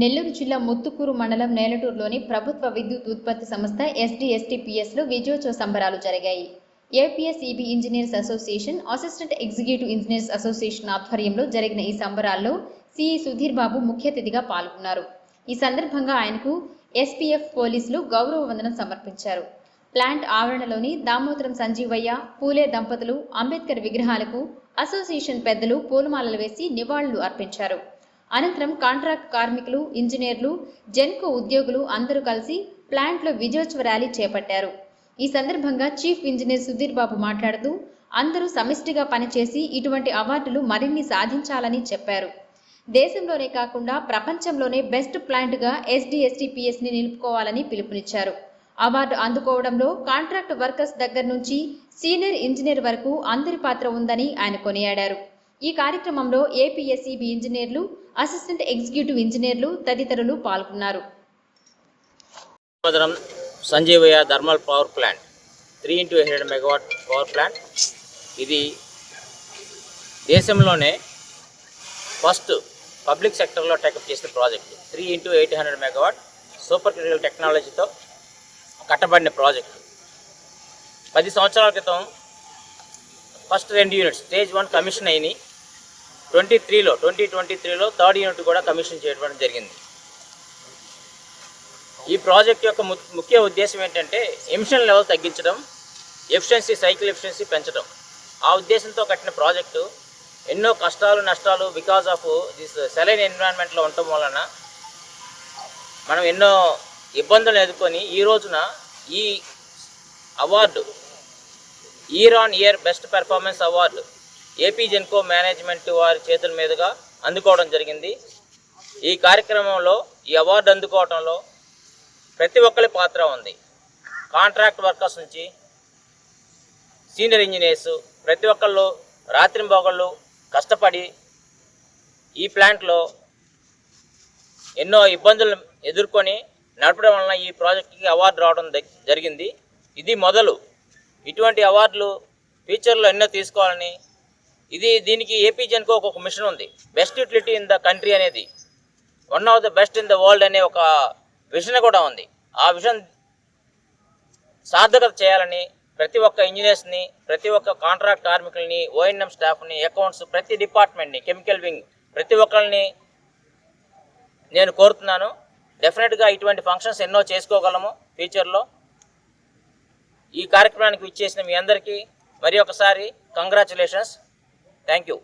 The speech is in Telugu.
నెల్లూరు జిల్లా ముత్తుకూరు మండలం నేలటూరులోని ప్రభుత్వ విద్యుత్ ఉత్పత్తి సంస్థ ఎస్డీఎస్టీపీఎస్లో విజయోత్సవ సంబరాలు జరిగాయి. APSEB engineers association, assistant executive engineers association ఆధ్వర్యంలో జరిగిన ఈ సంబరాల్లో సిఈ సుధీర్ బాబు ముఖ్య అతిథిగా పాల్గొన్నారు. ఈ సందర్భంగా ఆయనకు ఎస్పీఎఫ్ పోలీసులు గౌరవ వందనం సమర్పించారు. ప్లాంట్ ఆవరణలోని దామోదరం సంజీవయ్య, పూలే దంపతులు, అంబేద్కర్ విగ్రహాలకు అసోసియేషన్ పెద్దలు పూలమాలలు వేసి నివాళులు అర్పించారు. అనంతరం కాంట్రాక్ట్ కార్మికులు, ఇంజనీర్లు, జెన్కో ఉద్యోగులు అందరూ కలిసి ప్లాంట్లో విజయోత్సవ ర్యాలీ చేపట్టారు. ఈ సందర్భంగా చీఫ్ ఇంజనీర్ సుధీర్ బాబు మాట్లాడుతూ అందరూ సమిష్టిగా పనిచేసి ఇటువంటి అవార్డులు మరిన్ని సాధించాలని చెప్పారు. దేశంలోనే కాకుండా ప్రపంచంలోనే బెస్ట్ ప్లాంట్గా ఎస్డీఎస్టీపీఎస్ని నిలుపుకోవాలని పిలుపునిచ్చారు. అవార్డు అందుకోవడంలో కాంట్రాక్ట్ వర్కర్స్ దగ్గర నుంచి సీనియర్ ఇంజనీర్ వరకు అందరి పాత్ర ఉందని ఆయన కొనియాడారు. ఈ కార్యక్రమంలో ఏపీఎస్ఈబీ ఇంజనీర్లు, అసిస్టెంట్ ఎగ్జిక్యూటివ్ ఇంజనీర్లు తదితరులు పాల్గొన్నారు. Sanjeevaiah thermal power plant 3x800 megawatt power plant. ఇది దేశంలోనే ఫస్ట్ పబ్లిక్ సెక్టర్లో టేకప్ చేసిన project. 3x800 megawatt super critical టెక్నాలజీతో కట్టబడిన ప్రాజెక్టు. 10 సంవత్సరాల క్రితం ఫస్ట్ 2 యూనిట్స్ స్టేజ్ 1 కమిషన్ అయినాయి. 2023లో థర్డ్ యూనిట్ కూడా కమిషన్ చేయడం జరిగింది. ఈ ప్రాజెక్ట్ యొక్క ముఖ్య ఉద్దేశం ఏంటంటే ఎమిషన్ లెవెల్ తగ్గించడం, ఎఫిషియన్సీ, సైకిల్ ఎఫిషియన్సీ పెంచడం. ఆ ఉద్దేశంతో కట్టిన ప్రాజెక్టు ఎన్నో కష్టాలు, నష్టాలు బికాజ్ ఆఫ్ దిస్ సెలైన్ ఎన్విరాన్మెంట్లో ఉండటం వలన మనం ఎన్నో ఇబ్బందులు ఎదుర్కొని ఈ రోజున ఈ award year on year best performance award AP Genco management వారి చేతుల మీదుగా అందుకోవడం జరిగింది. ఈ కార్యక్రమంలో ఈ అవార్డు అందుకోవడంలో ప్రతి ఒక్కరి పాత్ర ఉంది. కాంట్రాక్ట్ వర్కర్స్ నుంచి సీనియర్ ఇంజనీర్స్ ప్రతి ఒక్కళ్ళు రాత్రింబగళ్ళు కష్టపడి ఈ ప్లాంట్లో ఎన్నో ఇబ్బందులు ఎదుర్కొని నడపడం వలన ఈ ప్రాజెక్టుకి అవార్డు రావడం జరిగింది. ఇది మొదలు. ఇటువంటి అవార్డులు ఫ్యూచర్లో ఎన్నో తీసుకోవాలని, దీనికి ఏపీ జెన్కో ఒక మిషన్ ఉంది, best utility in the country అనేది, one of the best in the world అనే ఒక విజన్ కూడా ఉంది. ఆ విజన్ సార్థకత చేయాలని ప్రతి ఒక్క ఇంజనీర్స్ని, ప్రతి ఒక్క కాంట్రాక్ట్ కార్మికుల్ని, ఓఎన్ఎం స్టాఫ్ని, అకౌంట్స్, ప్రతి డిపార్ట్మెంట్ని, కెమికల్ వింగ్ ప్రతి ఒక్కరిని నేను కోరుతున్నాను. డెఫినెట్గా ఇటువంటి ఫంక్షన్స్ ఎన్నో చేసుకోగలము ఫ్యూచర్లో. ఈ కార్యక్రమానికి విచ్చేసిన మీ అందరికీ మరి ఒకసారి కంగ్రాచులేషన్స్. Thank you.